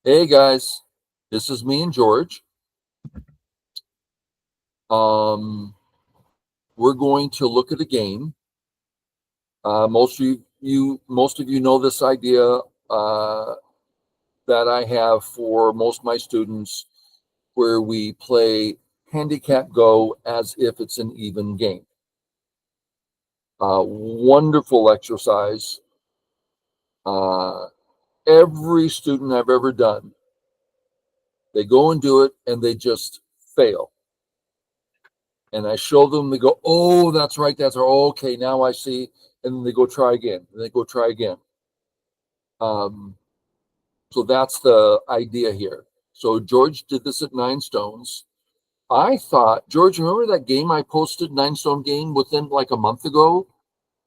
Hey guys, this is me and George. We're going to look at a game. Most of you know this idea that I have for most of my students, where we play handicap go as if it's an even game. Wonderful exercise. Every student I've ever done, they go and do it and they just fail. And I show them, they go, oh, that's right, okay, now I see. And then they go try again, and they go try again. So that's the idea here. So George did this at 9 Stones. I thought, George, remember that game I posted, 9 Stone game, within like a month ago?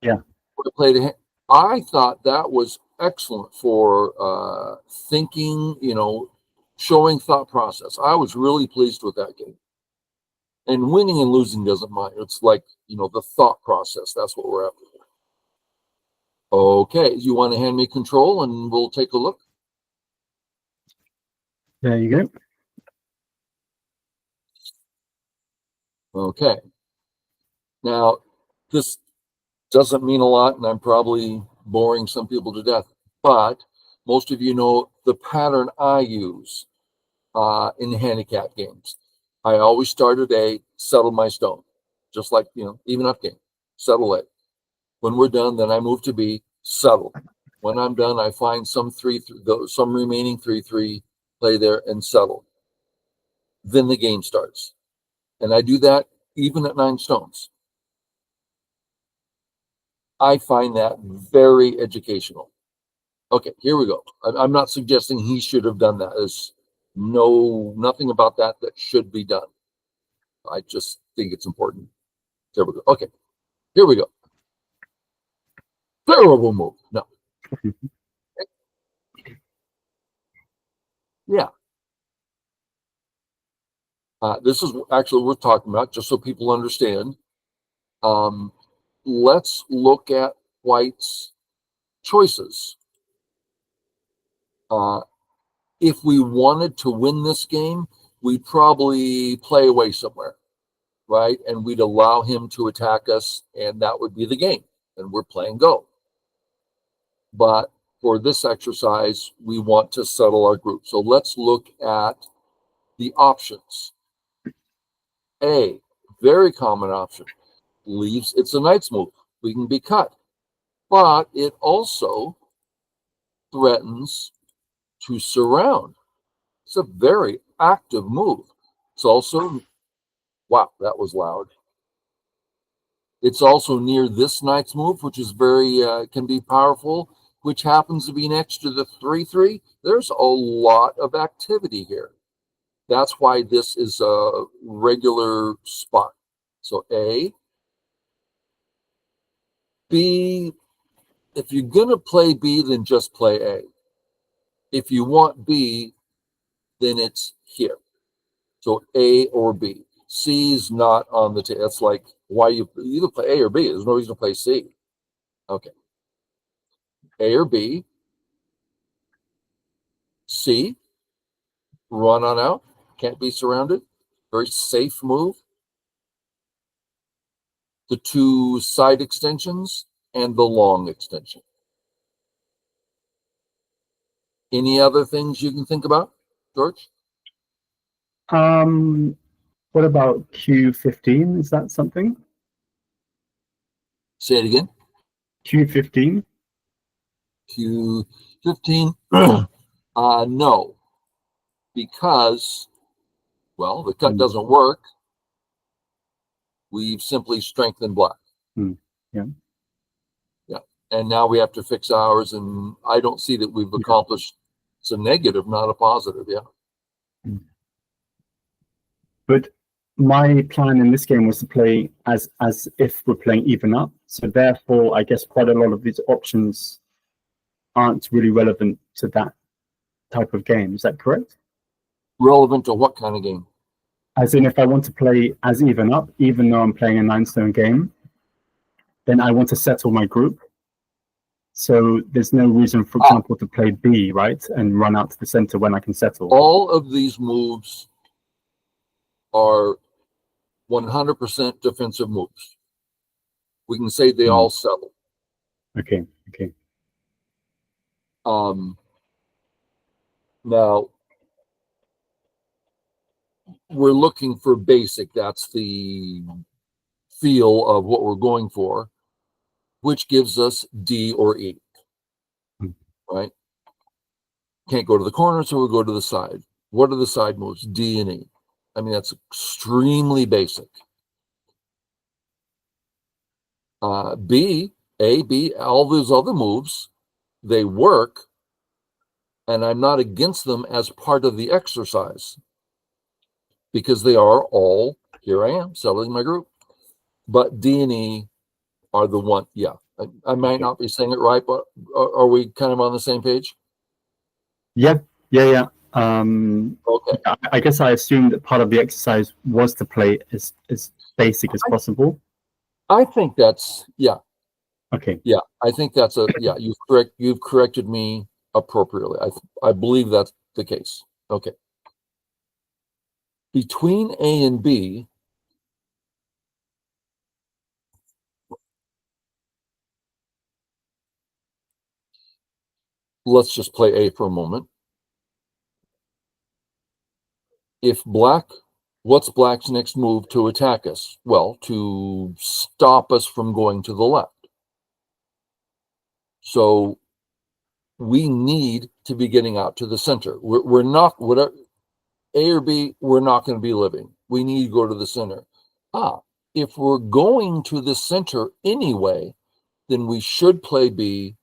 Yeah. I played it. I thought that was excellent for thinking, showing thought process. I was really pleased with that game. And winning and losing doesn't matter. It's like, the thought process. That's what we're after. Okay, you want to hand me control and we'll take a look? There you go. Okay. Now, this doesn't mean a lot, and I'm probably boring some people to death, but most of you know the pattern I use in handicap games. I always start at A, settle my stone, just like, even up game, settle A. When we're done, then I move to B, settle. When I'm done, I find some remaining 3-3, play there and settle. Then the game starts. And I do that even at 9 Stones. I find that very educational. Okay, here we go. I'm not suggesting he should have done that. There's nothing about that should be done. I just think it's important. There we go. Okay, here we go. Terrible move. No. Yeah. This is actually what we're talking about, just so people understand. Let's look at White's choices. If we wanted to win this game, we'd probably play away somewhere, right? And we'd allow him to attack us, and that would be the game. And we're playing go. But for this exercise, we want to settle our group. So let's look at the options. A, very common option, leaves. It's a knight's move. We can be cut. But it also threatens to surround. It's a very active move. It's also, wow, that was loud. It's also near this knight's move, which is can be powerful, which happens to be next to the 3-3. There's a lot of activity here. That's why this is a regular spot. So A. B, if you're going to play B, then just play A. If you want B, then it's here. So A or B. C is not on the table. That's like why you either play A or B. There's no reason to play C. Okay. A or B. C. Run on out. Can't be surrounded. Very safe move. The 2 side extensions and the long extension. Any other things you can think about, George? What about Q15? Is that something? Say it again. Q15. Q15. No, because, well, the cut doesn't work. We've simply strengthened black. Yeah. Yeah. And now we have to fix ours, and I don't see that we've accomplished. It's a negative, not a positive. Yeah. But my plan in this game was to play as if we're playing even up. So therefore, I guess quite a lot of these options aren't really relevant to that type of game. Is that correct? Relevant to what kind of game? As in, if I want to play as even up, even though I'm playing a 9 Stone game, then I want to settle my group. So there's no reason, for example, to play B, right, and run out to the center when I can settle. All of these moves are 100% defensive moves. We can say they all settle. Okay. Now, we're looking for basic. That's the feel of what we're going for, which gives us D or E, right? Can't go to the corner, so we'll go to the side. What are the side moves? D and E. I mean, that's extremely basic. B, A, B, all those other moves, they work, and I'm not against them as part of the exercise because they are all, here I am, settling my group. But D and E are the one, yeah. I might not be saying it right, but are we kind of on the same page? Yeah. Okay. I guess I assumed that part of the exercise was to play as basic as possible. I think that's, yeah. Okay. Yeah, I think that's you've corrected me appropriately. I believe that's the case. Okay. Between A and B, let's just play A for a moment. If what's black's next move to attack us? Well, to stop us from going to the left. So we need to be getting out to the center. We're not, whatever, A or B, we're not going to be living. We need to go to the center. If we're going to the center anyway, then we should play B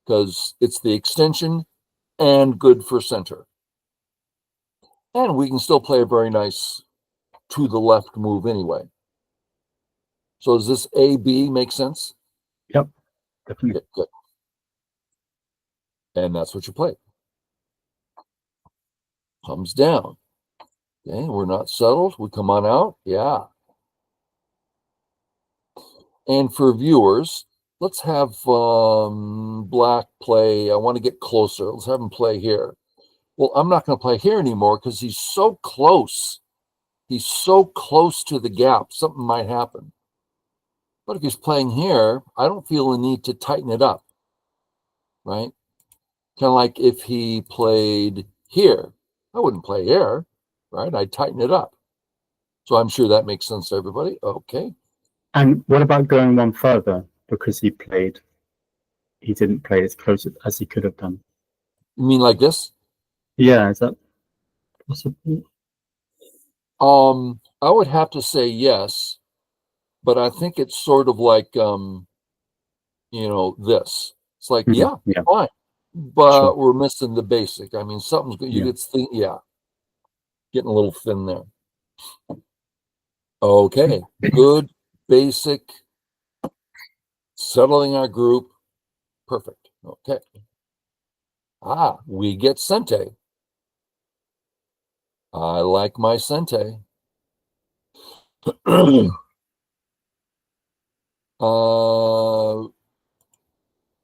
because it's the extension and good for center. And we can still play a very nice to the left move anyway. So does this A, B make sense? Yep, definitely. Good. And that's what you play. Comes down. Okay, we're not settled. We come on out. Yeah. And for viewers, let's have black play. I want to get closer. Let's have him play here. Well, I'm not going to play here anymore because he's so close. He's so close to the gap. Something might happen. But if he's playing here, I don't feel the need to tighten it up, right? Kind of like if he played here. I wouldn't play here, right? I'd tighten it up. So I'm sure that makes sense to everybody. Okay. And what about going one further because he didn't play as close as he could have done? You mean like this? Yeah, is that possible? I would have to say yes, but I think it's sort of like this. It's like, yeah, fine. But we're missing the basic. I mean, something's good. You get getting a little thin there. Okay, good, basic, settling our group. Perfect. Okay. We get Sente. I like my Sente.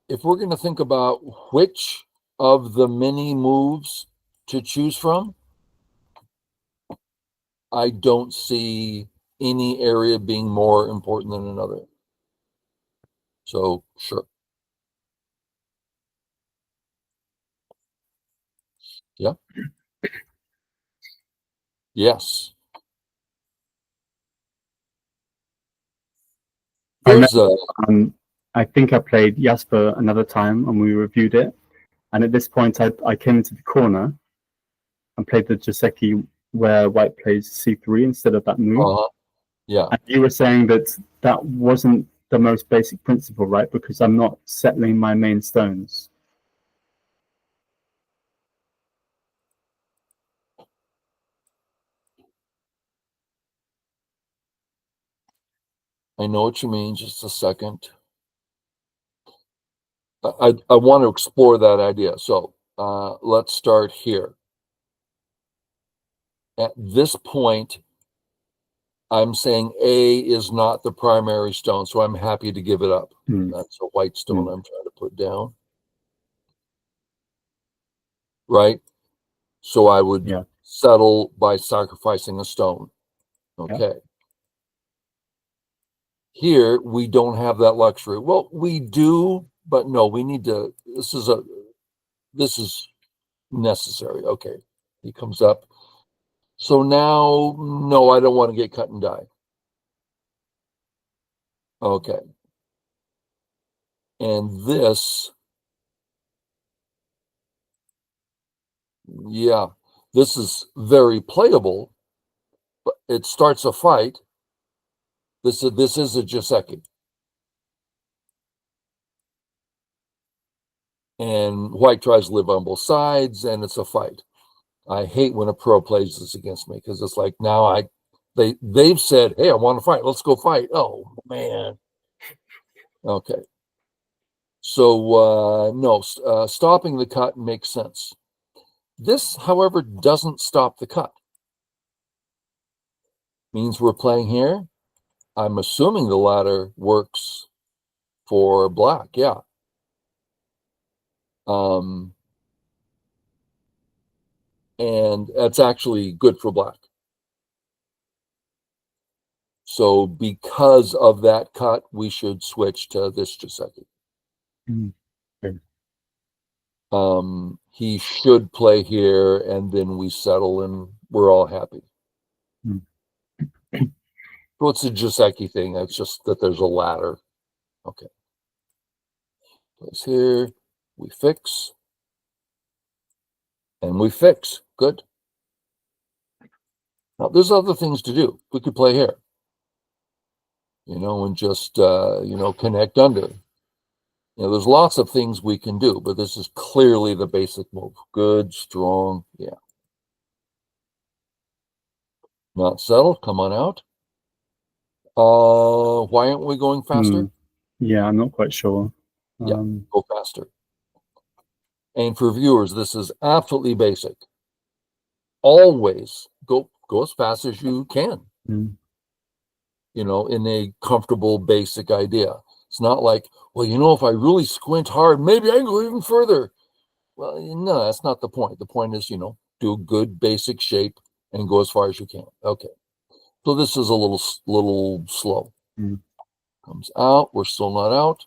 If we're going to think about which of the many moves to choose from, I don't see any area being more important than another. So, sure. Yeah. Yes. I think I played Jasper another time and we reviewed it. And at this point, I came into the corner and played the Joseki where white plays C3 instead of that move. Yeah. And you were saying that wasn't the most basic principle, right? Because I'm not settling my main stones. I know what you mean. Just a second. I want to explore that idea. So let's start here. At this point, I'm saying A is not the primary stone, so I'm happy to give it up. That's a white stone I'm trying to put down. Right? So I would settle by sacrificing a stone. Okay. Here, we don't have that luxury. Well, we do, but no, we need to, this is necessary. Okay. He comes up. So now, no, I don't want to get cut and die. Okay. And this, yeah, this is very playable, but it starts a fight. This is a Joseki. And white tries to live on both sides, and it's a fight. I hate when a pro plays this against me because it's like now they've said, hey, I want to fight. Let's go fight. Oh man. Okay. So no, stopping the cut makes sense. This, however, doesn't stop the cut. Means we're playing here. I'm assuming the ladder works for black. Yeah. And that's actually good for black. So because of that cut, we should switch to this Joseki. He should play here, and then we settle, and we're all happy. So it's a Joseki thing. It's just that there's a ladder. Okay. Place here. We fix. And we fix. Good. Now, there's other things to do. We could play here. And just, connect under. There's lots of things we can do, but this is clearly the basic move. Good, strong, yeah. Not settled, come on out. Why aren't we going faster? Yeah, I'm not quite sure. Yeah, go faster. And for viewers, this is absolutely basic. Always go as fast as you can. In a comfortable, basic idea. It's not like, well, if I really squint hard, maybe I can go even further. Well, no, that's not the point. The point is, do a good basic shape and go as far as you can. Okay. So this is a little slow. Comes out. We're still not out.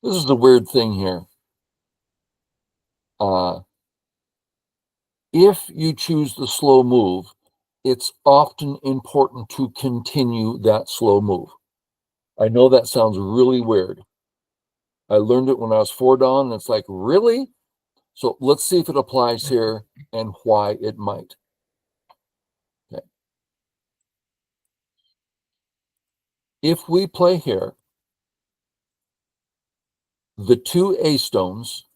This is the weird thing here. If you choose the slow move, it's often important to continue that slow move. I know that sounds really weird. I learned it when I was 4-dan, and it's like, really? So let's see if it applies here and why it might. Okay. If we play here, the 2 A stones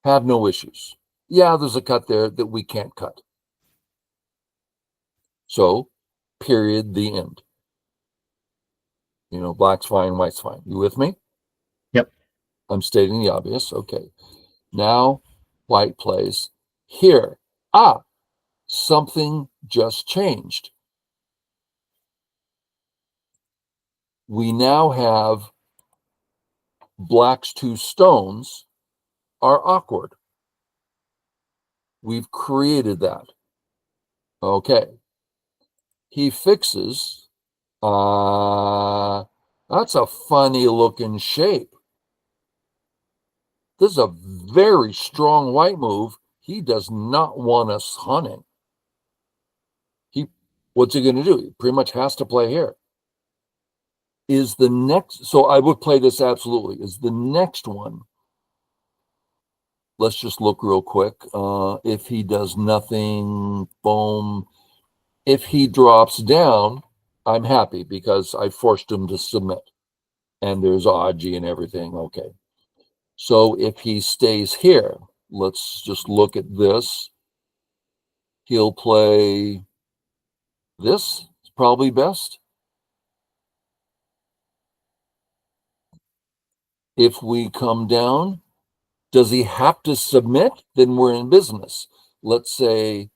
have no issues. Yeah, there's a cut there that we can't cut. So, period, the end. Black's fine, white's fine. You with me? Yep. I'm stating the obvious. Okay. Now, white plays here. Something just changed. We now have black's 2 stones are awkward. We've created that. Okay. He fixes. That's a funny looking shape. This is a very strong white move. He does not want us hunting. What's he going to do? He pretty much has to play here. So I would play this absolutely. Is the next one. Let's just look real quick. If he does nothing, boom. If he drops down, I'm happy because I forced him to submit. And there's Aji and everything. Okay. So if he stays here, let's just look at this. He'll play this. It's probably best. If we come down, Does he have to submit? Then we're in business. Let's say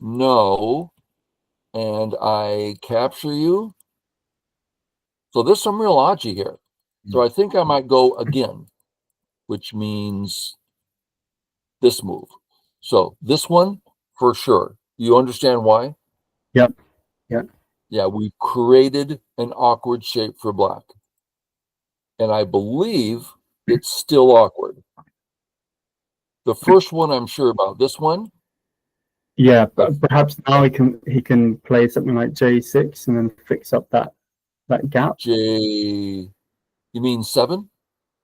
no, and I capture you. So there's some real logic here. So I think I might go again, which means this move. So this one, for sure. You understand why? Yep. Yeah. Yeah, we created an awkward shape for black. And I believe it's still awkward. The first one I'm sure about. This one, Yeah, but perhaps now he can play something like J6 and then fix up that gap. J, you mean 7?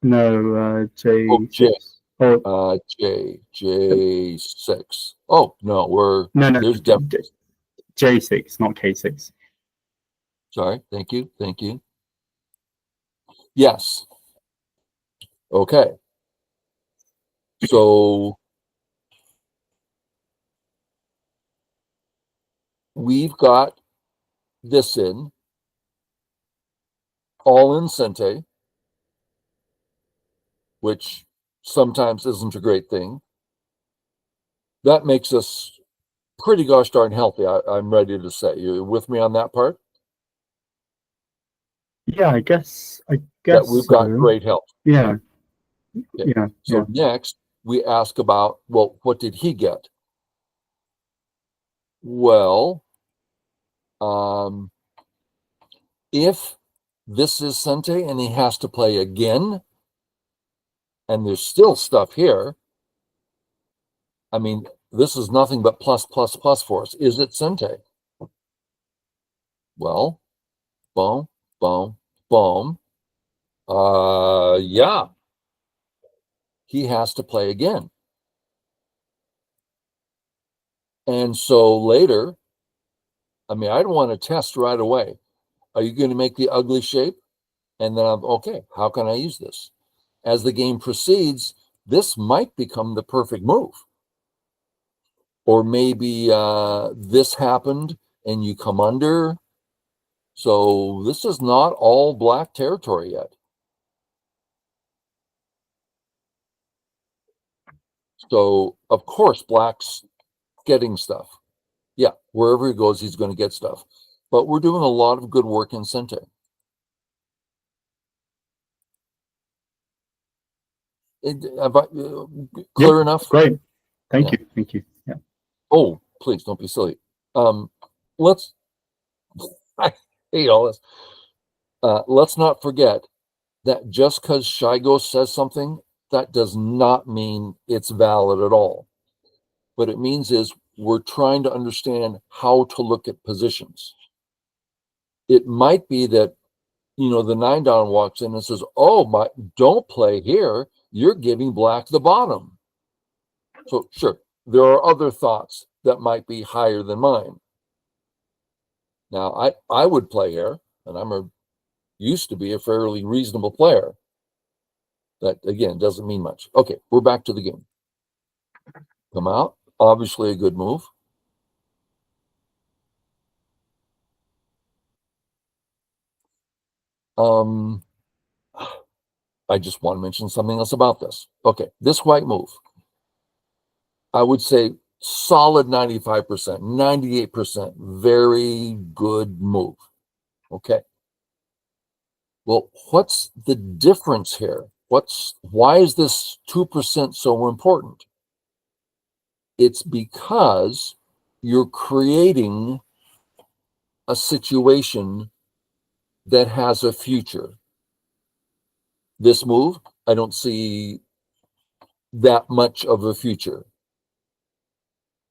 No, Oh, J. J6. Oh, J6. Oh, no, no, there's definitely. J6, not K6. Sorry, thank you. Yes. Okay. So we've got this in, all in Sente, which sometimes isn't a great thing. That makes us pretty gosh darn healthy, I'm ready to say. You with me on that part? Yeah, I guess That we've got so. great health. Yeah, Okay. yeah, So next, we ask about, well, what did he get? Well, if this is Sente and he has to play again, and there's still stuff here, I mean, this is nothing but plus, plus, plus for us. Is it Sente? Well, boom, boom, boom. Yeah. He has to play again. And so later, I mean, I don't want to test right away. Are you going to make the ugly shape? And then I'm, okay, how can I use this? As the game proceeds, this might become the perfect move. Or maybe this happened and you come under. So this is not all black territory yet. So, of course, black's getting stuff. Yeah, wherever he goes, he's going to get stuff. But we're doing a lot of good work in Sente. Clear enough? Great. Thank you. Yeah. Oh, please don't be silly. Let's, I hate all this. Let's not forget that just because Shygost says something, that does not mean it's valid at all. What it means is we're trying to understand how to look at positions. It might be that, the 9-down walks in and says, oh, don't play here. You're giving black the bottom. So sure, there are other thoughts that might be higher than mine. Now, I would play here, and used to be a fairly reasonable player. That, again, doesn't mean much. Okay, we're back to the game. Come out. Obviously a good move. I just want to mention something else about this. Okay, this white move, I would say solid 95%, 98%, very good move. Okay. Well, what's the difference here? Why is this 2% so important? It's because you're creating a situation that has a future. This move, I don't see that much of a future.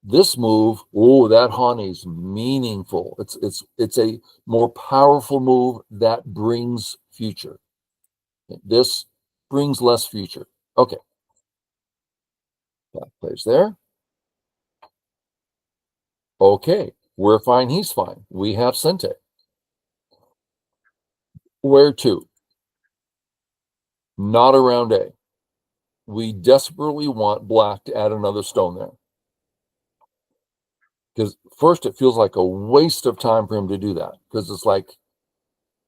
This move, oh, that Hani's meaningful. It's a more powerful move that brings future. This brings less future. Okay. That plays there. Okay, we're fine, he's fine. We have Sente. Where to? Not around A. We desperately want black to add another stone there. Because first, it feels like a waste of time for him to do that. Because it's like,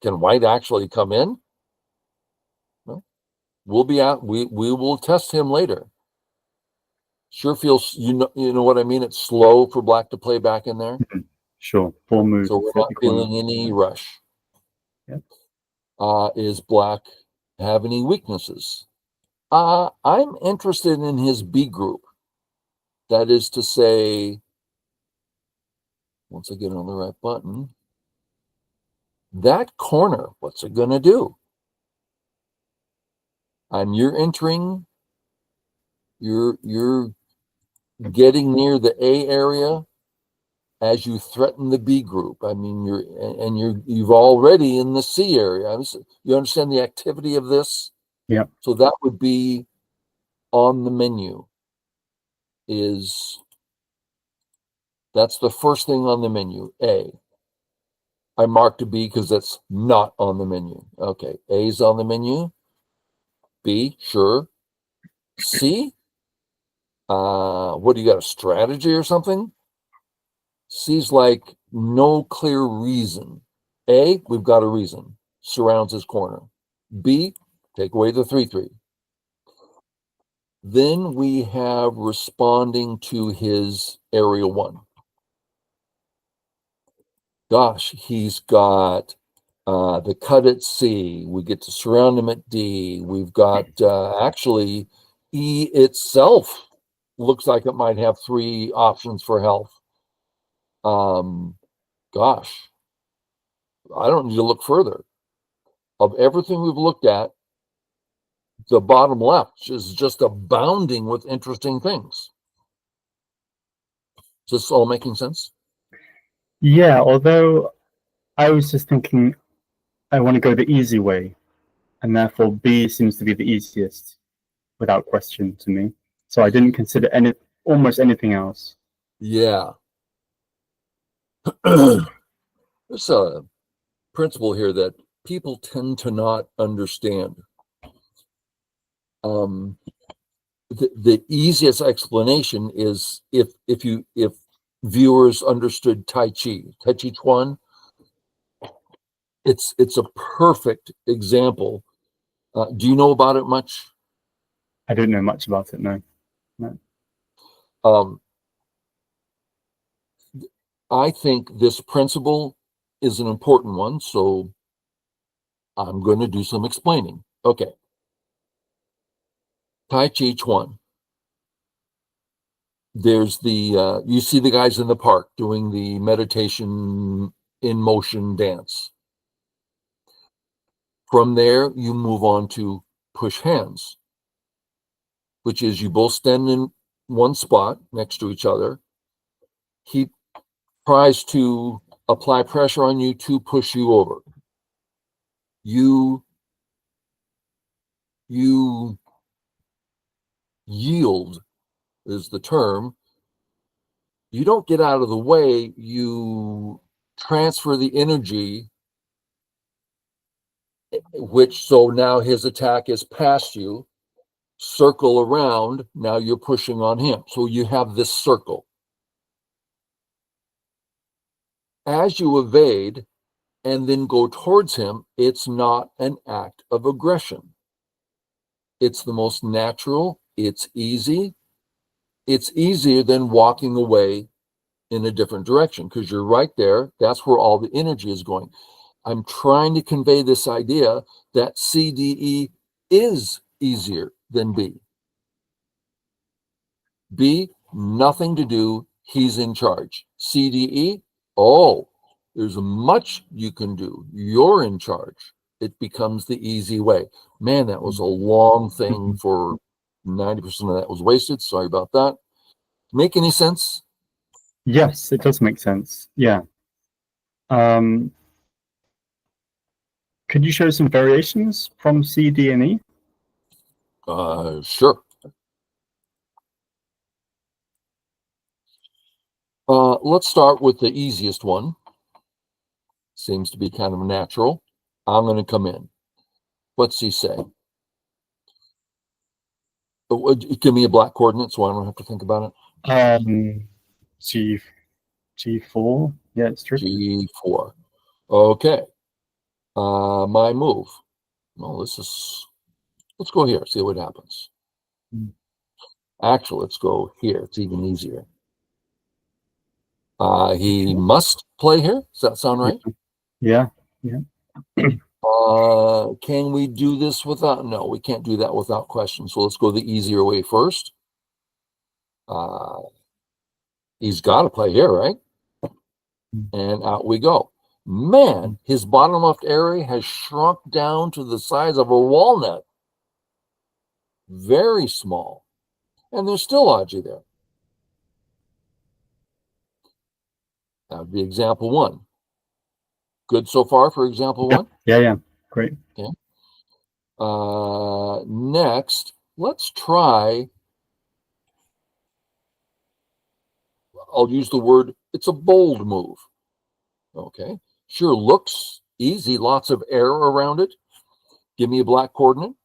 can white actually come in? No. We'll be out. We will test him later. Sure feels, you know what I mean? It's slow for black to play back in there. Sure. 4 moves. So we're not feeling any rush. Yeah. Is black have any weaknesses? I'm interested in his B group. That is to say, once I get on the right button, that corner, what's it going to do? You're entering, you're getting near the A area as you threaten the B group. I mean, you've already in the C area. You understand the activity of this? Yeah. So that would be on the menu. That's the first thing on the menu, A. I marked a B because that's not on the menu. Okay, A's on the menu. B, sure. C, what do you got, a strategy or something? C's like no clear reason. A, we've got a reason. Surrounds his corner. B, take away the 3/3. Then we have responding to his area 1. Gosh, he's got the cut at C. We get to surround him at D. We've got actually E itself looks like it might have 3 options for health. Gosh, I don't need to look further. Of everything we've looked at, the bottom left is just abounding with interesting things. Is this all making sense? Yeah, although I was just thinking I want to go the easy way, and therefore B seems to be the easiest without question to me. So I didn't consider almost anything else. Yeah. There's a principle here that people tend to not understand. The easiest explanation is if viewers understood Tai Chi Chuan, it's a perfect example. Do you know about it much? I don't know much about it, no. I think this principle is an important one, so I'm going to do some explaining. Okay. Tai Chi Chuan. There's you see the guys in the park doing the meditation in motion dance. From there, you move on to push hands, which is you both stand in one spot next to each other. He tries to apply pressure on you to push you over. You yield is the term. You don't get out of the way. You transfer the energy, so now his attack is past you, circle around, now you're pushing on him. So you have this circle. As you evade and then go towards him, it's not an act of aggression. It's the most natural, it's easy. It's easier than walking away in a different direction because you're right there. That's where all the energy is going. I'm trying to convey this idea that CDE is easier than B. B, nothing to do. He's in charge. CDE, oh, there's much you can do. You're in charge. It becomes the easy way. Man, that was a long thing for 90% of that was wasted. Sorry about that. Make any sense? Yes, it does make sense. Yeah. Could you show some variations from C, D, and E? Sure. Let's start with the easiest one. Seems to be kind of natural. I'm going to come in. What's he say? Give me a black coordinate so I don't have to think about it. G4. Yeah, it's true. G4. Okay. My move. Well, this is Let's go here, see what happens. Hmm. Actually, let's go here. It's even easier. He Okay. must play here. Does that sound right? Yeah. Yeah. Can we do this without? No, we can't do that without questions. So let's go the easier way first. Uh, he's got to play here, right? And out we go. Man, his bottom left area has shrunk down to the size of a walnut. Very small. And there's still Aji there. That would be example one. Good so far for example one? Yeah. Yeah. Great. Okay. Next, let's try. I'll use the word, it's a bold move. Okay. Sure looks easy, lots of air around it. Give me a black coordinate.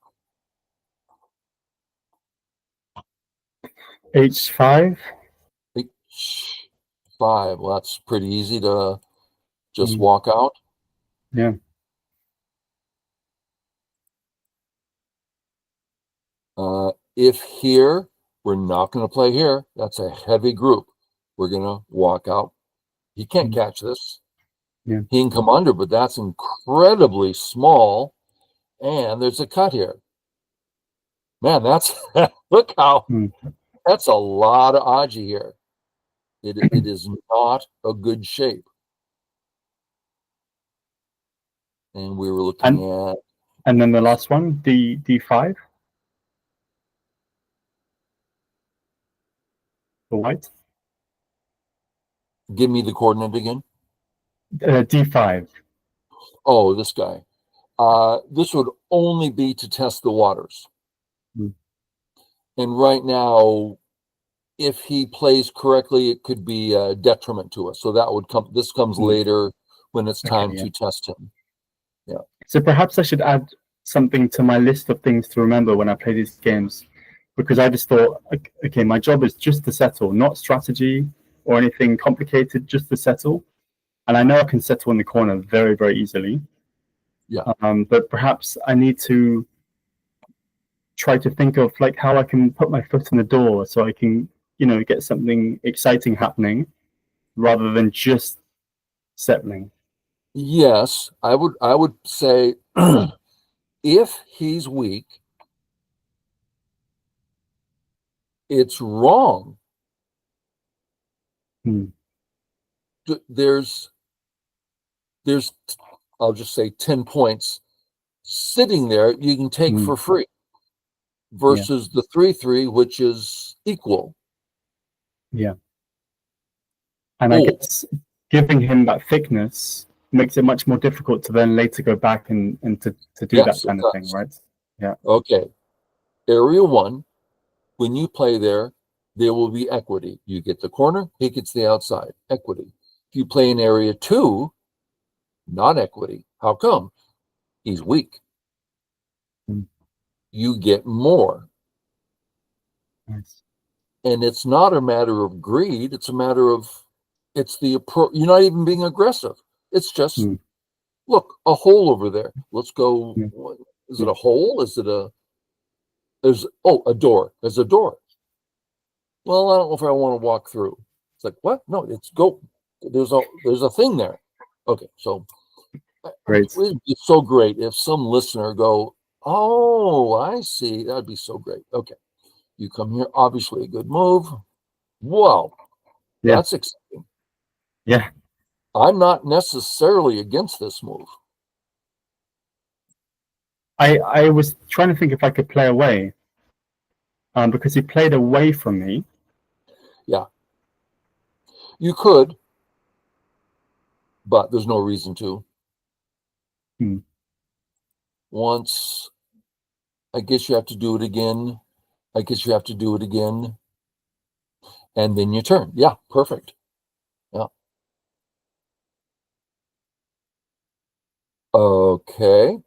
H5. H5. Well, that's pretty easy to just Mm. walk out. Yeah. If here, we're not going to play here. That's a heavy group. We're going to walk out. He can't catch this. Yeah. He can come under, but that's incredibly small. And there's a cut here. Man, that's look how that's a lot of Aji here. It is not a good shape. And we were looking at. And then the last one, D5. The white. Give me the coordinate again. D5. Oh, this guy. This would only be to test the waters. Mm. And right now, if he plays correctly, it could be a detriment to us. So that would come. This comes later when it's time to test him. Yeah. So perhaps I should add something to my list of things to remember when I play these games, because I just thought, okay, my job is just to settle, not strategy or anything complicated, just to settle. And I know I can settle in the corner very, very easily. Yeah. But perhaps I need to try to think of like how I can put my foot in the door so I can, get something exciting happening rather than just settling. Yes, I would say if he's weak, it's wrong. There's I'll just say 10 points sitting there you can take for free versus the 3-3, which is equal. Yeah. And I guess giving him that thickness makes it much more difficult to then later go back and to do that kind of thing, right? Yeah. Okay. Area 1, when you play there will be equity. You get the corner, he gets the outside. Equity. If you play in area 2, not equity. How come? He's weak. You get more. Nice. And it's not a matter of greed. It's a matter of you're not even being aggressive. It's just, look, a hole over there. Let's go. Is it a hole? Is it a door. There's a door. Well, I don't know if I want to walk through. It's like, what? No, there's a thing there. Okay, so great. It would be so great if some listener go, oh, I see. That'd be so great. Okay. You come here, obviously a good move. Wow. That's exciting. Yeah. I'm not necessarily against this move. I was trying to think if I could play away, because he played away from me. Yeah. You could, but there's no reason to. Once, I guess you have to do it again. And then you turn. Yeah, perfect. Yeah. Okay.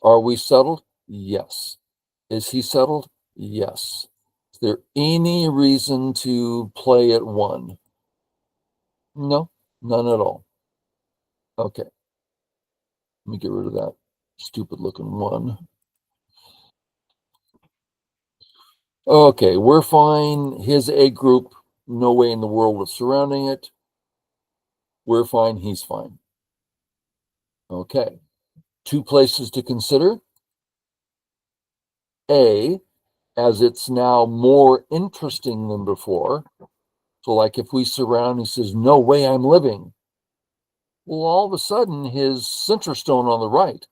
Are we settled? Yes. Is he settled? Yes. Is there any reason to play at 1? No, none at all. Okay. Let me get rid of that stupid looking 1. Okay, we're fine. His A group, no way in the world of surrounding it. We're fine. He's fine. Okay. 2 places to consider. A, as it's now more interesting than before. So like if we surround, he says, no way I'm living. Well, all of a sudden, his center stone on the right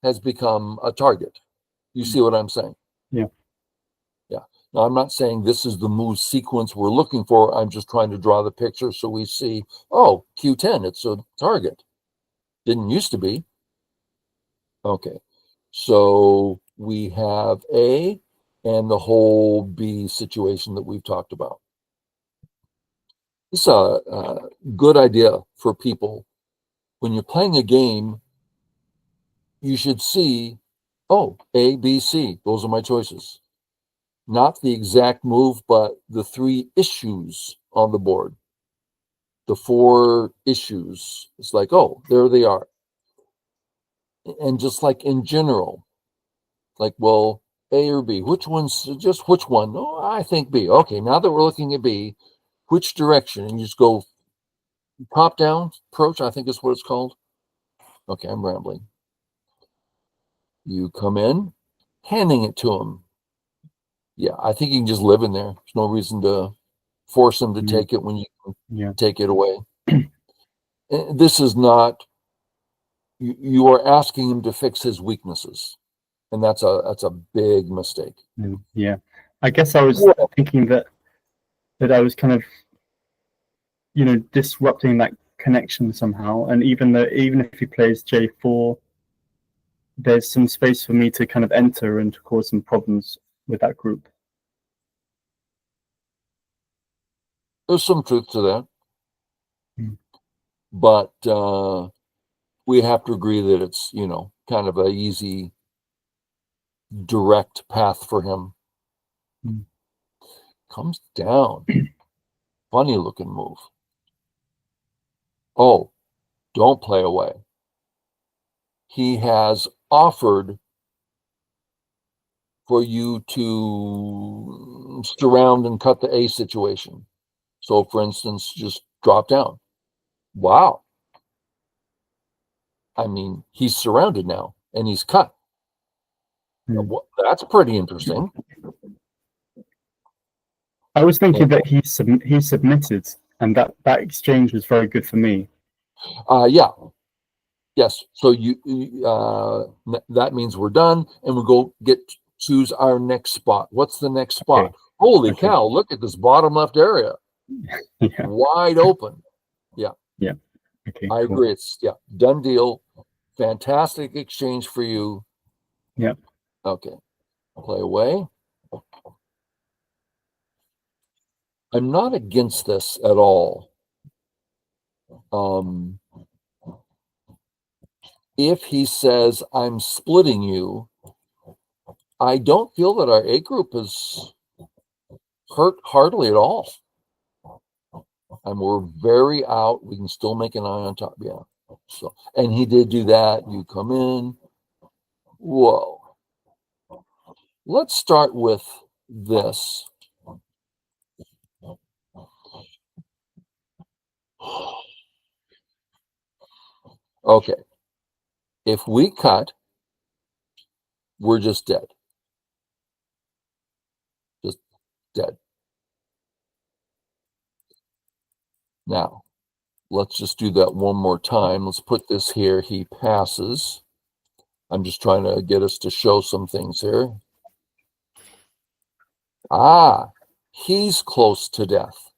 has become a target. You see what I'm saying? Yeah. Yeah. Now, I'm not saying this is the move sequence we're looking for. I'm just trying to draw the picture so we see, oh, Q10, it's a target. Didn't used to be. Okay. So we have A and the whole B situation that we've talked about. This is a good idea for people. When you're playing a game, you should see, oh, A, B, C. Those are my choices. Not the exact move, but the 3 issues on the board. The 4 issues. It's like, oh, there they are. And just like in general, like, well, A or B, which one's just which one? Oh, I think B. Okay, now that we're looking at B, which direction? And you just go top down approach, I think is what it's called. Okay, I'm rambling. You come in, handing it to him. Yeah, I think you can just live in there. There's no reason to force him to take it when you can take it away. This is not, you are asking him to fix his weaknesses. And that's a big mistake. Yeah. I guess I was thinking that I was kind of, disrupting that connection somehow. And even if he plays J4, there's some space for me to kind of enter and to cause some problems with that group. There's some truth to that. Mm. But we have to agree that it's, kind of an easy, direct path for him. Mm. Comes down. Funny looking move. Oh, don't play away. He has offered for you to surround and cut the A situation. So, for instance, just drop down. Wow. I mean, he's surrounded now and he's cut. Mm. That's pretty interesting. I was thinking that he submitted, and that exchange was very good for me. Yeah. Yes. So that means we're done, and we go choose our next spot. What's the next spot? Okay. Holy cow! Look at this bottom left area, wide open. Yeah. Yeah. Okay. I Cool. agree. It's done deal. Fantastic exchange for you. Yeah. Okay. Play away. I'm not against this at all. If he says I'm splitting you, I don't feel that our A group is hurt hardly at all. And we're very out. We can still make an eye on top. Yeah. So, and he did do that. You come in. Whoa. Let's start with this. Okay. If we cut, we're just dead. Just dead. Now, let's just do that one more time. Let's put this here. He passes. I'm just trying to get us to show some things here. Ah, he's close to death.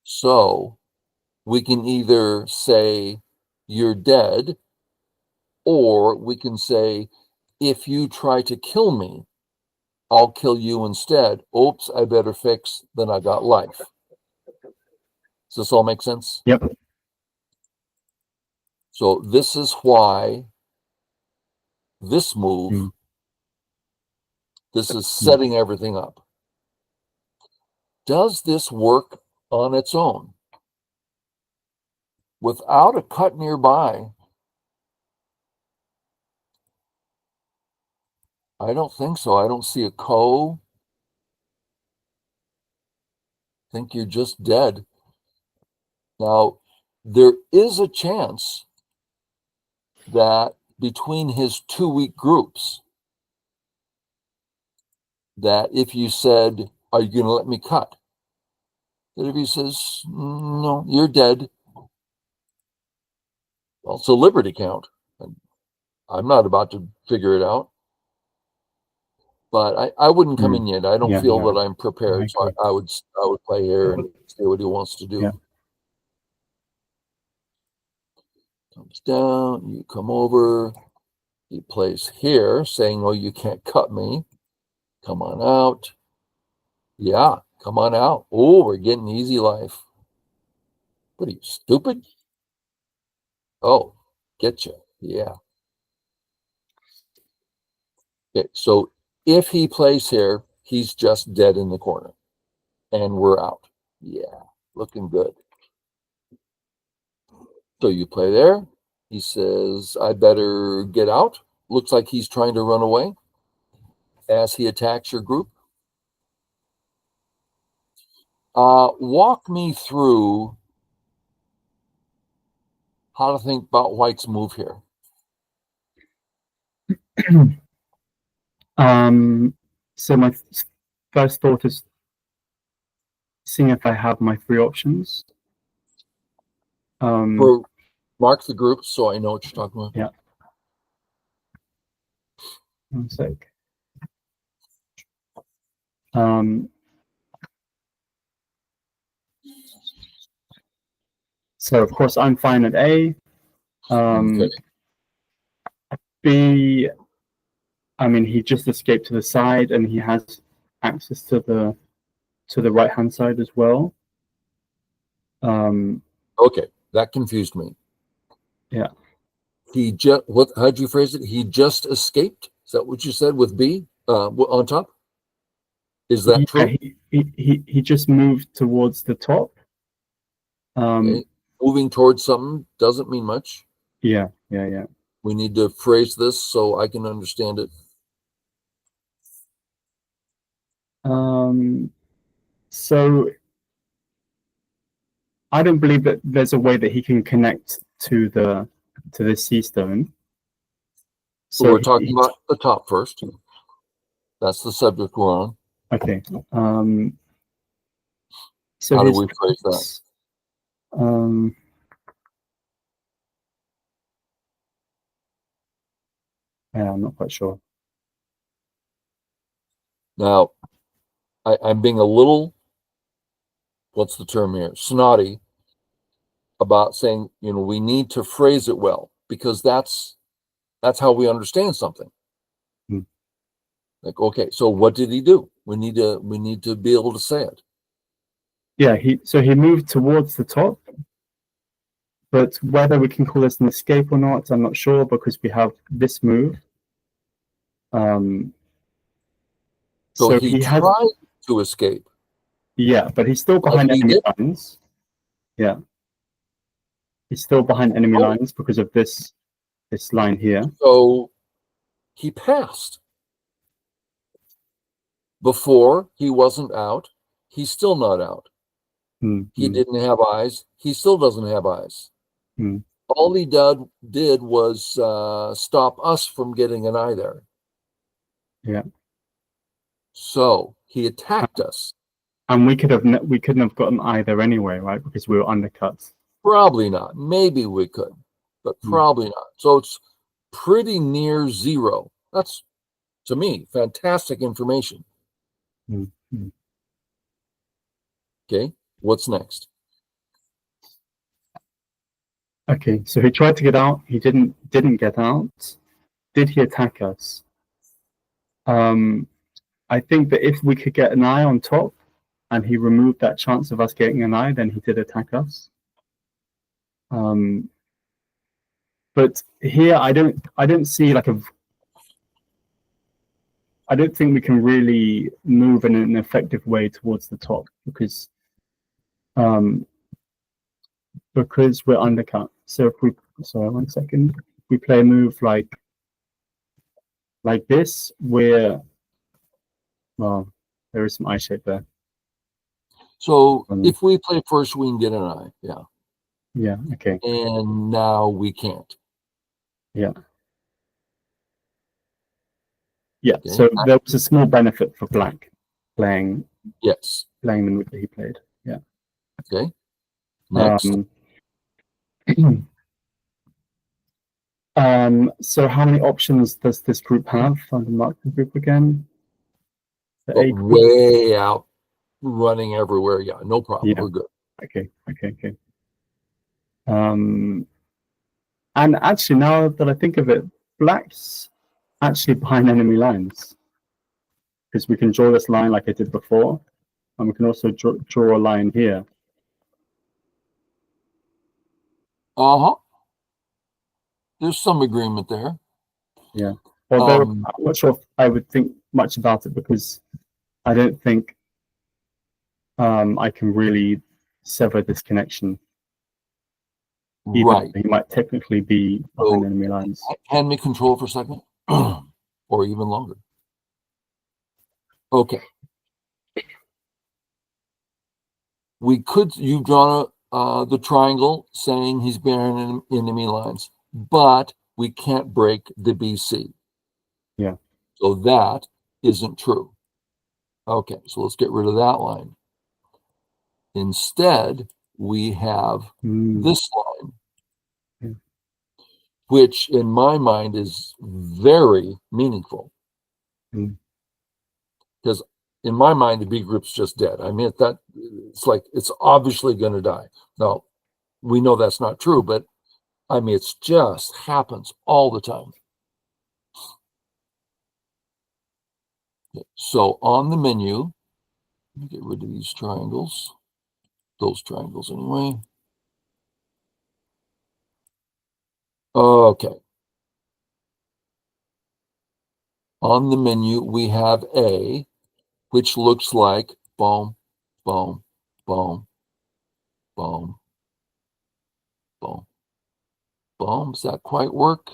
So we can either say you're dead, or we can say, if you try to kill me, I'll kill you instead. Oops, I better fix, then I got life. Does this all make sense? Yep. So this is why this move, this is setting everything up. Does this work on its own? Without a cut nearby, I don't think so. I don't see a co. I think you're just dead. Now, there is a chance that between his 2 week groups, that if you said, are you going to let me cut? That if he says, no, you're dead, well, it's a liberty count. And I'm not about to figure it out. But I wouldn't come in yet. I don't feel that I'm prepared. So I would play here and see what he wants to do. Yeah. Comes down, you come over, he plays here, saying, oh, you can't cut me. Come on out. Yeah, come on out. Oh, we're getting easy life. What are you, stupid? Oh, get you. Yeah. Okay, so if he plays here, he's just dead in the corner. And we're out. Yeah, looking good. So you play there. He says, I better get out. Looks like he's trying to run away as he attacks your group. Walk me through how to think about White's move here. So my first thought is seeing if I have my 3 options. Mark the group so I know what you're talking about. Yeah. 1 sec. So of course I'm fine at A. Okay. B, I mean, he just escaped to the side and he has access to the right hand side as well. Okay, that confused me. Yeah. He just how'd you phrase it? He just escaped? Is that what you said with B on top? Is that true? He just moved towards the top. Okay. Moving towards something doesn't mean much. Yeah. We need to phrase this so I can understand it. So I don't believe that there's a way that he can connect to the sea stone. So we're talking about the top first. That's the subject we're on. Okay. So how do we phrase that? Yeah, I'm not quite sure. Now, I'm being a little, what's the term here? Snotty about saying, we need to phrase it well because that's how we understand something. Like, okay, so what did he do? We need to be able to say it. Yeah, he moved towards the top, but whether we can call this an escape or not, I'm not sure because we have this move. So he tried to escape. Yeah, but he's still behind enemy lines. Yeah. He's still behind enemy lines because of this line here. So he passed. Before he wasn't out. He's still not out. He didn't have eyes. He still doesn't have eyes. All he did was stop us from getting an eye there. Yeah. So he attacked us. And we couldn't have gotten either anyway, right? Because we were undercut. Probably not. Maybe we could, but probably not. So it's pretty near zero. That's, to me, fantastic information. Okay, what's next? Okay, so he tried to get out. He didn't get out. Did he attack us? I think that if we could get an eye on top and he removed that chance of us getting an eye, then he did attack us. But here I don't see like I don't think we can really move in an effective way towards the top because we're undercut. So if we, sorry, 1 second, we play a move like Like this, we're, well, there is some eye shape there. So if we play first, we can get an eye. Yeah. Yeah, okay. And now we can't. Yeah. Yeah, Okay. so there was a small benefit for black playing Yes. the route that he played. Yeah. Okay. Next. So how many options does this group have? Find the market group again. The A group. Way out, running everywhere. Yeah, no problem. Yeah. We're good. Okay. And actually, now that I think of it, black's actually behind enemy lines because we can draw this line like I did before, and we can also draw a line here. Uh-huh. There's some agreement there. Yeah. Although I'm not sure if I would think much about it because I don't think I can really sever this connection. Even Right. though he might technically be behind enemy lines. Hand me control for a second, or even longer. Okay. We could, you've drawn the triangle saying he's behind enemy lines, but we can't break the BC. Yeah. So that isn't true. Okay, so let's get rid of that line. Instead, we have this line, which in my mind is very meaningful. Because in my mind, the B group's just dead. I mean, it's like it's obviously going to die. Now, we know that's not true, but I mean, it's just happens all the time. So on the menu, let me get rid of these triangles, those triangles anyway. Okay. On the menu, we have A, which looks like boom, boom, boom, boom, boom, boom. Does that quite work?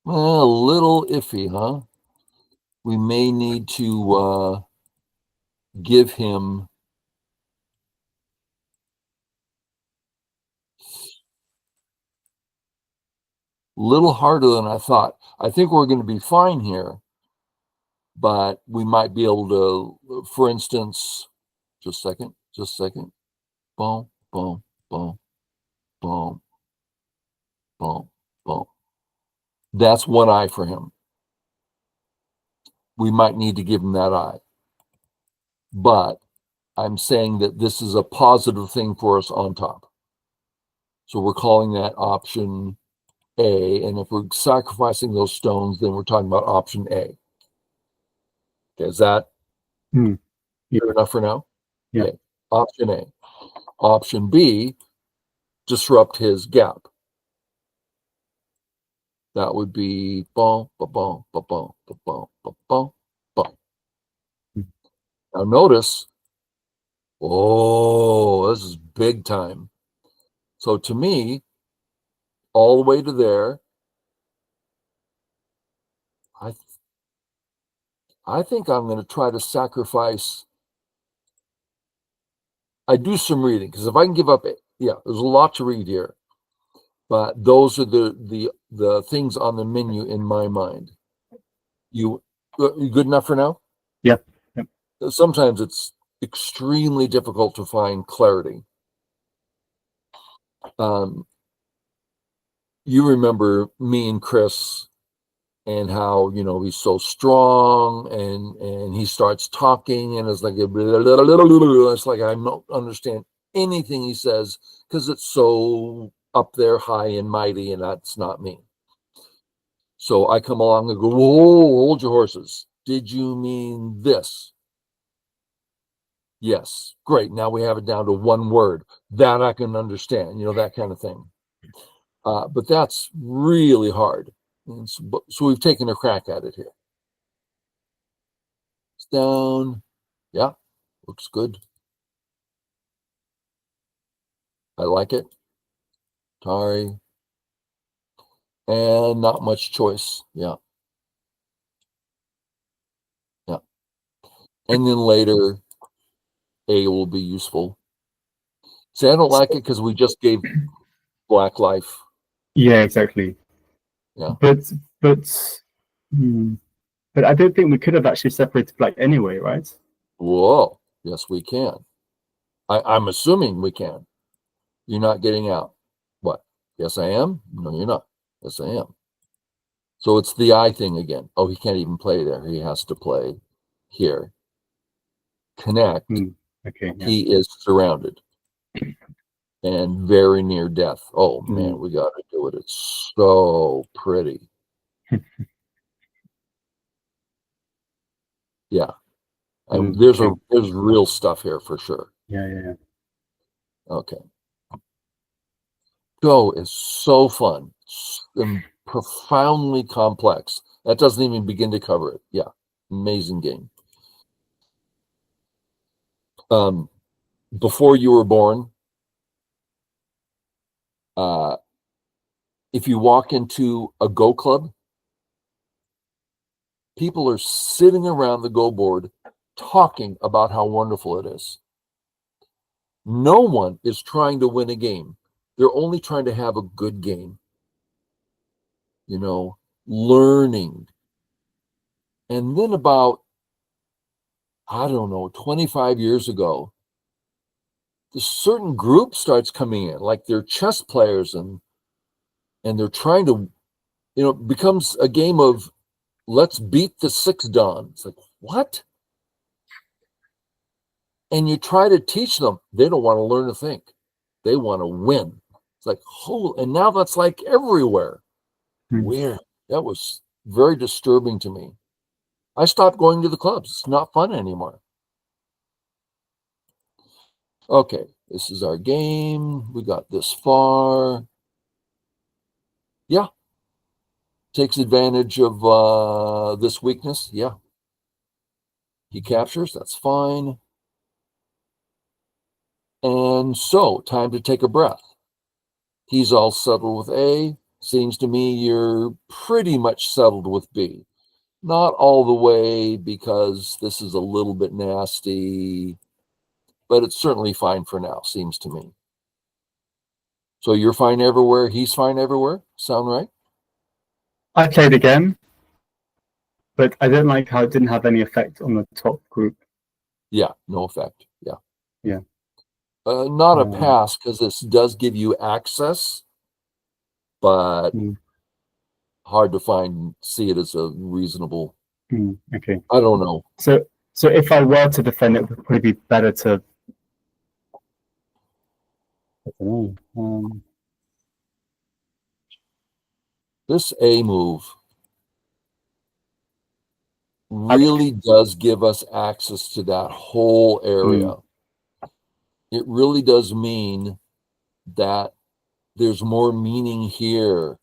Well, a little iffy, huh? We may need to give him a little harder than I thought. I think we're going to be fine here, but we might be able to, for instance, just a second, boom, boom, boom, boom, boom, boom. That's one eye for him. We might need to give him that eye. But I'm saying that this is a positive thing for us on top. So we're calling that option A. And if we're sacrificing those stones, then we're talking about option A. Okay, is that good enough for now? Yeah. Okay. Option A. Option B, disrupt his gap. That would be boom, boom, boom, boom, boom, boom, boom, boom. Now notice, oh, this is big time. So to me, all the way to there, I think I'm going to try to sacrifice. I do some reading because if I can give up it, yeah, there's a lot to read here, but those are the things on the menu in my mind. You good enough for now? Yeah. Yep. Sometimes it's extremely difficult to find clarity. You remember me and Chris and how he's so strong and he starts talking and it's like it's like I don't understand anything he says because it's so up there high and mighty, and that's not me. So I come along and go, whoa, hold your horses. Did you mean this? Yes. Great. Now we have it down to one word that I can understand, that kind of thing. But that's really hard. So we've taken a crack at it here. It's down. Yeah, looks good. I like it. Atari. And not much choice. Yeah. Yeah. And then later, A will be useful. See, I don't like it because we just gave Black life. Yeah, exactly. Yeah. But but hmm, but I don't think we could have actually separated black anyway, right? Whoa. Yes, we can. I'm assuming we can. You're not getting out. What? Yes, I am. No, you're not. Yes, I am. So it's the I thing again. Oh, he can't even play there. He has to play here. Connect. Okay, yeah. He is surrounded and very near death. Oh man, Mm. we got to do it. It's so pretty. Yeah. There's Okay. there's real stuff here for sure. Yeah. Okay. Go is so fun and profoundly complex. That doesn't even begin to cover it. Yeah. Amazing game. Before you were born, if you walk into a Go club, people are sitting around the Go board talking about how wonderful it is. No one is trying to win a game. They're only trying to have a good game. Learning. And then about, I don't know, 25 years ago, this certain group starts coming in, like they're chess players, and they're trying to, it becomes a game of let's beat the six Don. It's like, what? And you try to teach them, they don't want to learn to think. They want to win. It's like, and now that's like everywhere. Weird. That was very disturbing to me. I stopped going to the clubs. It's not fun anymore. Okay, this is our game. We got this far. Yeah. Takes advantage of this weakness. Yeah. He captures. That's fine. And so, time to take a breath. He's all settled with A. Seems to me you're pretty much settled with B. Not all the way, because this is a little bit nasty, but it's certainly fine for now, seems to me. So you're fine everywhere, he's fine everywhere? Sound right? I played again, but I didn't like how it didn't have any effect on the top group. Yeah, no effect. Yeah. Yeah. Not a pass, because this does give you access, but hard to see it as a reasonable. Okay. I don't know. So if I were to defend it, it would probably be better to. I don't know. This A move really does give us access to that whole area. It really does mean that there's more meaning here.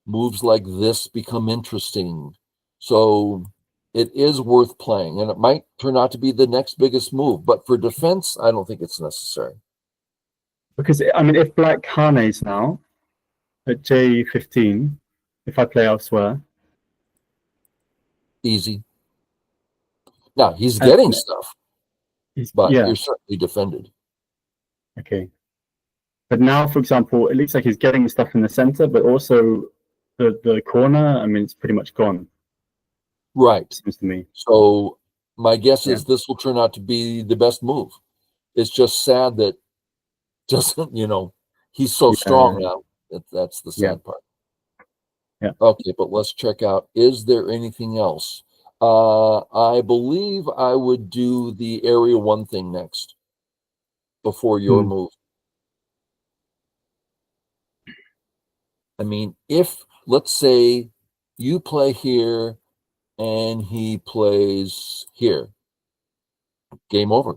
Moves like this become interesting. So it is worth playing, and it might turn out to be the next biggest move. But for defense, I don't think it's necessary. Because, I mean, if black harness now at J15, if I play elsewhere. Easy. Now, he's getting stuff, but you're certainly defended. Okay. But now, for example, it looks like he's getting stuff in the center, but also the corner, I mean, it's pretty much gone. Right. Seems to me. So my guess is this will turn out to be the best move. It's just sad that he's so strong now. That's the sad part. Yeah. Okay, but let's check out, is there anything else? I believe I would do the area 1 thing next before your move. I mean, if, let's say, you play here and he plays here, game over.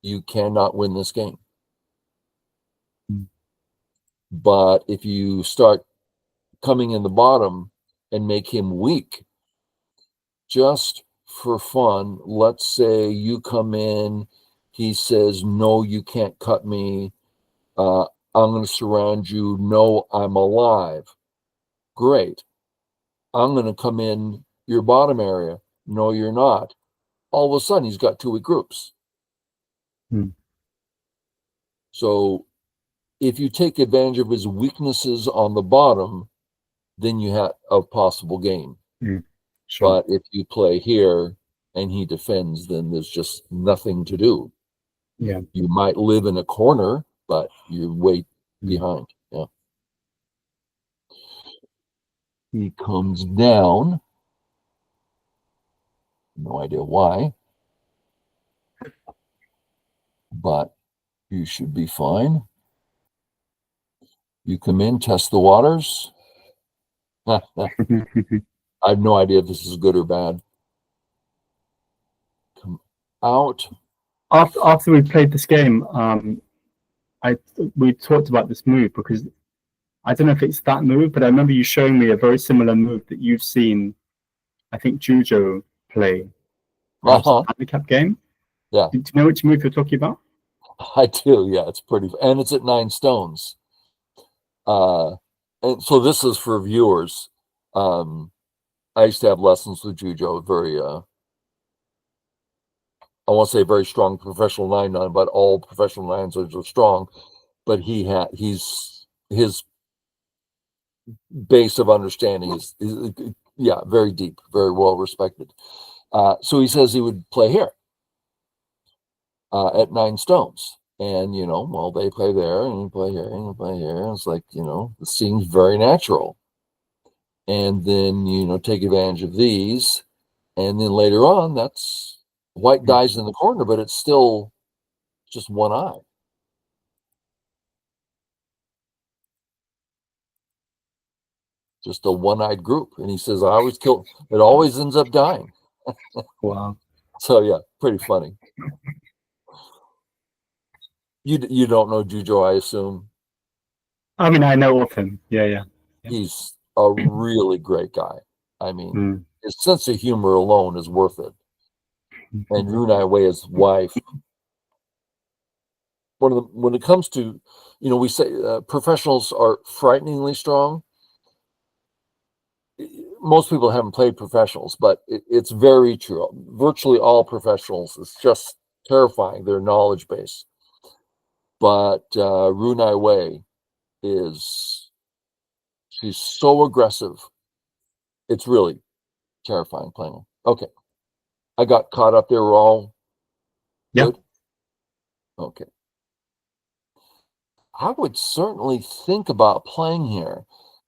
You cannot win this game. But if you start coming in the bottom and make him weak, just for fun, let's say you come in, he says, no, you can't cut me. I'm going to surround you. No, I'm alive. Great. I'm going to come in your bottom area. No, you're not. All of a sudden, he's got 2 weak groups. Hmm. So if you take advantage of his weaknesses on the bottom, then you have a possible gain. Sure. But if you play here and he defends, then there's just nothing to do. Yeah. You might live in a corner, but you're way Hmm. behind. Yeah. He comes down. No idea why, but you should be fine. You come in, test the waters. I have no idea if this is good or bad. Come out. After we played this game, we talked about this move because I don't know if it's that move, but I remember you showing me a very similar move that you've seen, I think, Jujo play, perhaps a Uh-huh. handicap game. Yeah, Do you know which move you're talking about? I do. Yeah, it's pretty, and it's at 9 stones. And so this is for viewers. I used to have lessons with Jujo, very I won't say very strong professional 9-9, but all professional 9s are strong. But he's his base of understanding is yeah, very deep, very well respected. So he says he would play here at 9 stones. And, well, they play there and you play here and you play here. It's like, it seems very natural. And then, take advantage of these. And then later on, that's white dies in the corner, but it's still just one eye. Just a one-eyed group. And he says, I always kill, it always ends up dying. Wow. So, yeah, pretty funny. You don't know Jujo, I assume. I mean, I know of him. Yeah. He's a really great guy. I mean, his sense of humor alone is worth it. And Runai Wei, his wife, when it comes to, we say professionals are frighteningly strong. Most people haven't played professionals, but it's very true. Virtually all professionals, it's just terrifying, their knowledge base. But Runai Wei she's so aggressive. It's really terrifying playing her. Okay. I got caught up there. We're all good? Okay. I would certainly think about playing here,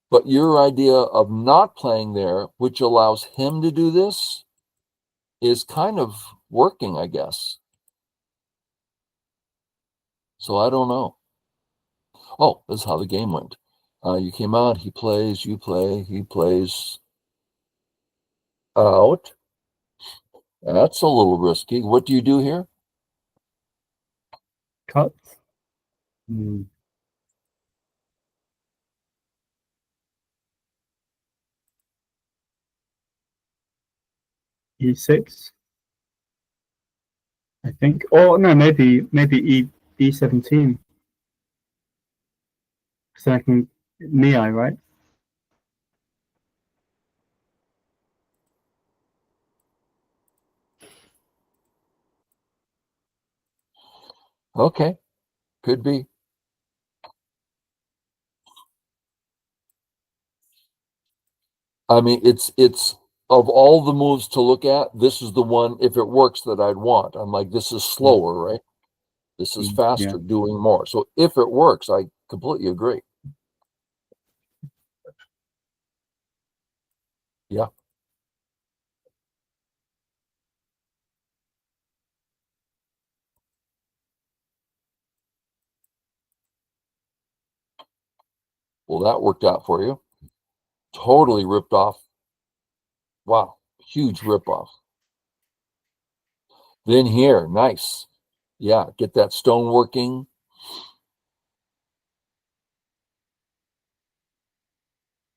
but your idea of not playing there, which allows him to do this, is kind of working, I guess. So I don't know. Oh, this is how the game went. You came out, he plays, you play, he plays out. That's a little risky. What do you do here? Cut. E6, I think. Or no, maybe E17. So I can Ni, right? Okay, could be. I mean, it's of all the moves to look at, this is the one, if it works, that I'd want. I'm like, this is slower, right? This is faster, doing more. So if it works, I completely agree. Yeah. Well, that worked out for you. Totally ripped off. Wow, huge rip off. Then here, nice. Yeah, get that stone working.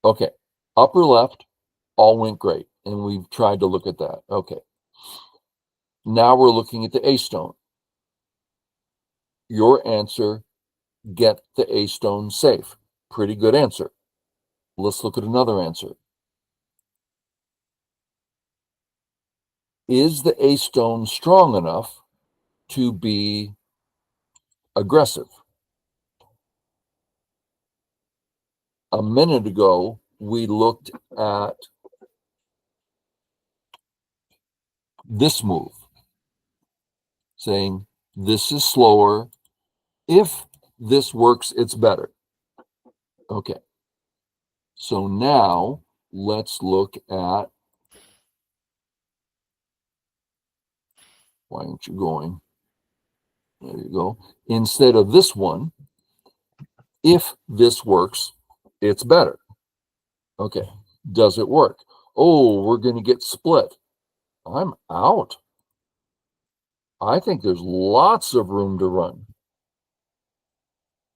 Okay, upper left, all went great. And we've tried to look at that. Okay. Now we're looking at the A stone. Your answer get the A stone safe. Pretty good answer. Let's look at another answer. Is the A stone strong enough to be aggressive? A minute ago, we looked at this move, saying this is slower. If this works, it's better. Okay. So now let's look at, why aren't you going? There you go. Instead of this one, if this works, it's better. Okay. Does it work? Oh, we're going to get split. I'm out. I think there's lots of room to run.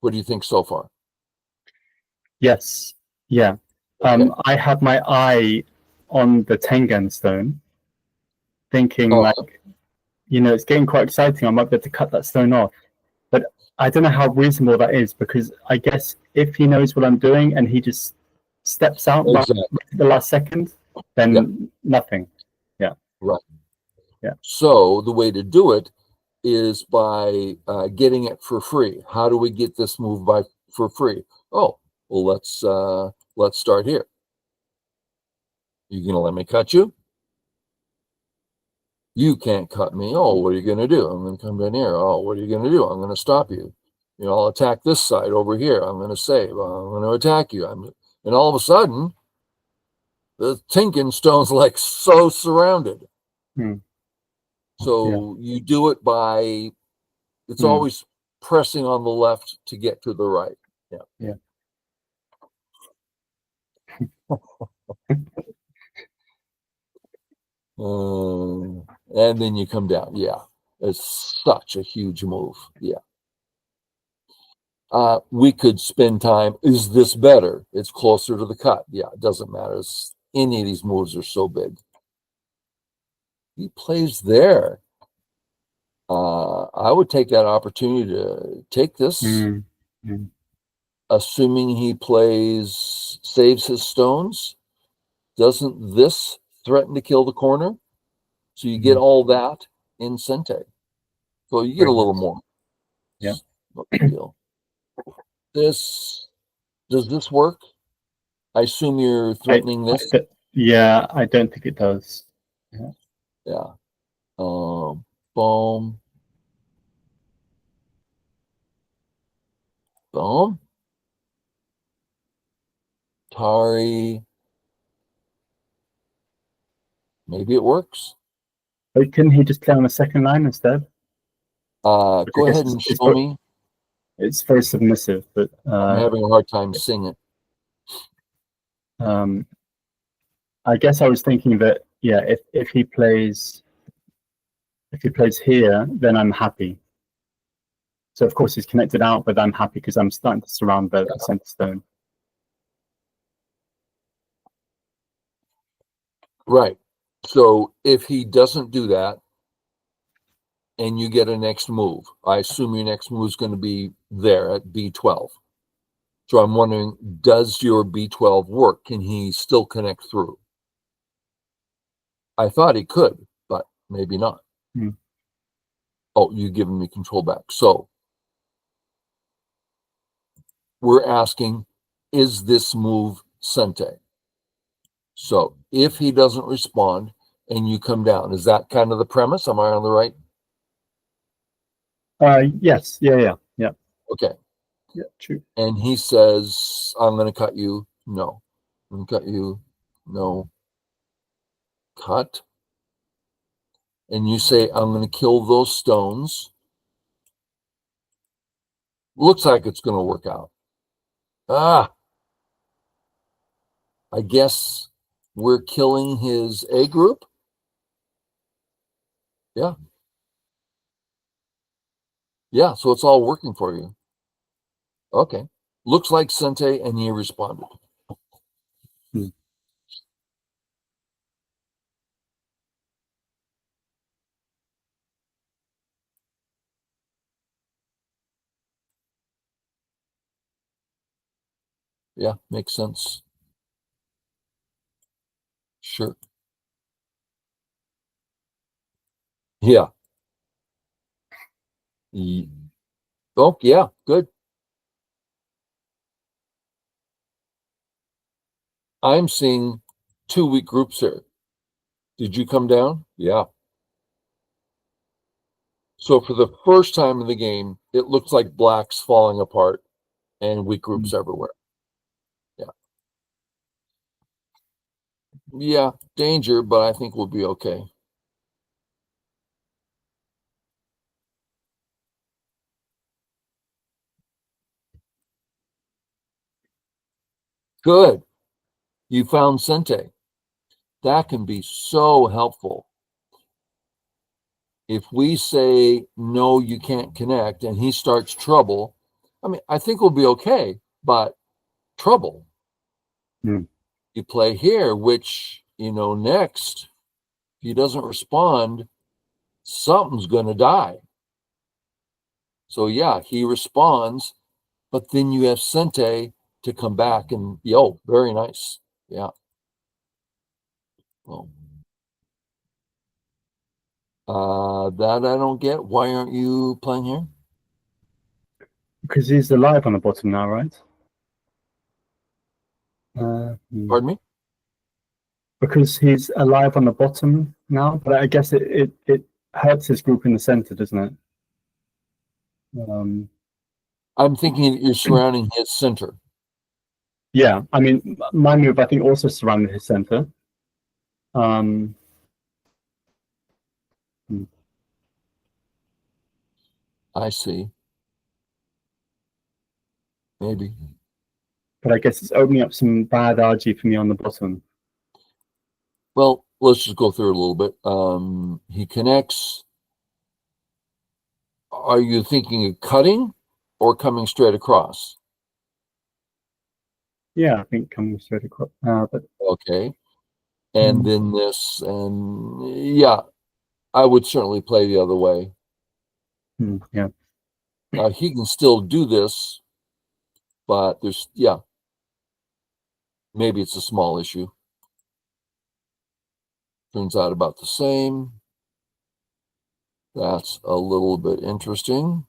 What do you think so far? Yes. Yeah. Okay. I have my eye on the Tengan stone, thinking Uh, like, it's getting quite exciting. I might be able to cut that stone off. But I don't know how reasonable that is, because I guess if he knows what I'm doing and he just steps out exactly. the last second, then nothing. Yeah. Right. Yeah. So the way to do it is by getting it for free. How do we get this move for free? Oh, well, let's start here. You gonna let me cut you? You can't cut me. Oh, what are you gonna do? I'm gonna come down here. Oh, what are you gonna do? I'm gonna stop you. I'll attack this side over here. I'm gonna save. I'm gonna attack you. And all of a sudden, the Tinkin Stone's like so surrounded. Mm. So you do it by, it's always pressing on the left to get to the right. Yeah. Yeah. And then you come down. Yeah. It's such a huge move. Yeah. We could spend time. Is this better? It's closer to the cut. Yeah, it doesn't matter. Any of these moves are so big. He plays there. I would take that opportunity to take this, assuming he saves his stones. Doesn't this threaten to kill the corner? So you get all that in Sente. So you get a little more. Yeah. No big deal. Does this work? I assume you're threatening this. Yeah, I don't think it does. Yeah. Yeah. Boom. Boom. Tari. Maybe it works. But couldn't he just play on the second line instead? Go ahead and show me. It's very submissive, but I'm having a hard time seeing it. I guess I was thinking that, yeah, if he plays here, then I'm happy. So of course he's connected out, but I'm happy because I'm starting to surround the center stone. Right. So if he doesn't do that and you get a next move, I assume your next move is going to be there at B12. So I'm wondering, does your B12 work? Can he still connect through? I thought he could, but maybe not. Oh, you're giving me control back. So we're asking, is this move Sente? So if he doesn't respond and you come down, is that kind of the premise? Am I on the right? Yes. Yeah. Okay. Yeah, true. And he says, I'm going to cut you. No. I'm going to cut you. No. Cut. And you say, I'm going to kill those stones. Looks like it's going to work out. I guess we're killing his A group. Yeah. Yeah, so it's all working for you. Okay. Looks like Sente, and he responded. Yeah, makes sense. Sure. Yeah. Oh, yeah, good. I'm seeing 2-week groups here. Did you come down? Yeah. So for the first time in the game, it looks like black's falling apart and weak groups everywhere. Yeah. Yeah, danger, but I think we'll be okay. Good. You found Sente. That can be so helpful. If we say, no, you can't connect, and he starts trouble, I mean, I think we'll be okay, but trouble. Mm. You play here, which, next, if he doesn't respond, something's going to die. So, yeah, he responds, but then you have Sente to come back and, very nice. Yeah. Well, that I don't get. Why aren't you playing here? Because he's alive on the bottom now, right? Pardon me? Because he's alive on the bottom now, but I guess it hurts his group in the center, doesn't it? I'm thinking that you're surrounding his center. Yeah, I mean, my move, I think, also surrounded his center. I see. Maybe. But I guess it's opening up some bad RG for me on the bottom. Well, let's just go through it a little bit. He connects. Are you thinking of cutting or coming straight across? Yeah, I think coming straight across. But Okay. And then this, and yeah, I would certainly play the other way. Yeah. Now he can still do this, but maybe it's a small issue. Turns out about the same. That's a little bit interesting.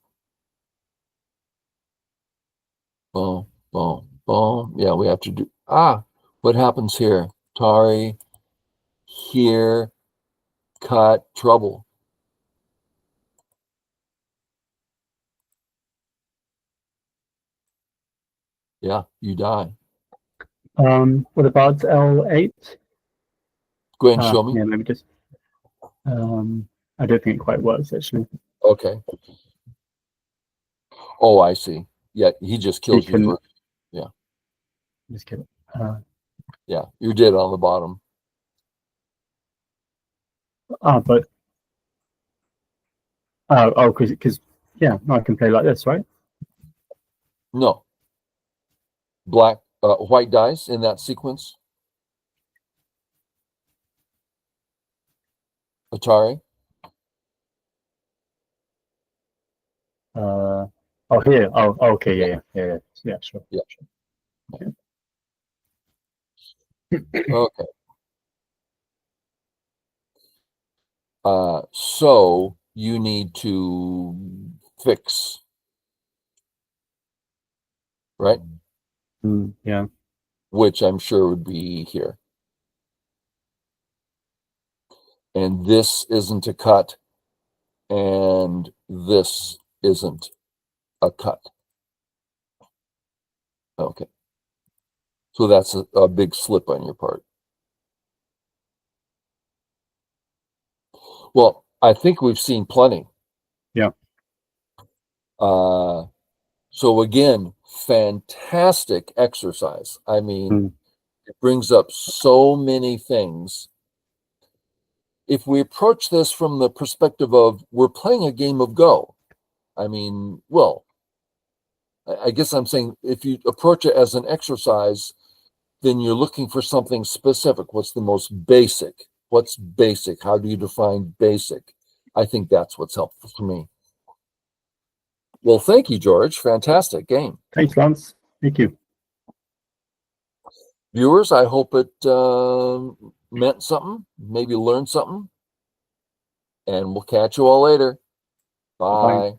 Boom, boom, boom. Yeah, we have to do. What happens here? Tari, here, cut, trouble. Yeah, you die. What about L8? Go ahead and show me. Yeah, let me just. I don't think it quite works actually. Okay. Oh, I see. Yeah, he just kills you first. Yeah. Just kidding. Yeah, you're dead on the bottom. But because yeah, no, I can play like this, right? No. White dies in that sequence. Atari. Here. Okay. Yeah. Sure. Yeah. Sure. Okay. So you need to fix, right? Yeah. Which I'm sure would be here. And this isn't a cut, and this isn't a cut. Okay. So that's a big slip on your part. Well, I think we've seen plenty. Yeah. So again, fantastic exercise. I mean, it brings up so many things. If we approach this from the perspective of we're playing a game of Go, I mean, well, I guess I'm saying if you approach it as an exercise, then you're looking for something specific. What's the most basic? What's basic? How do you define basic? I think that's what's helpful for me. Well, thank you, George. Fantastic game. Thanks, Lance. Thank you. Viewers, I hope it meant something, maybe learned something, and we'll catch you all later. Bye. Bye.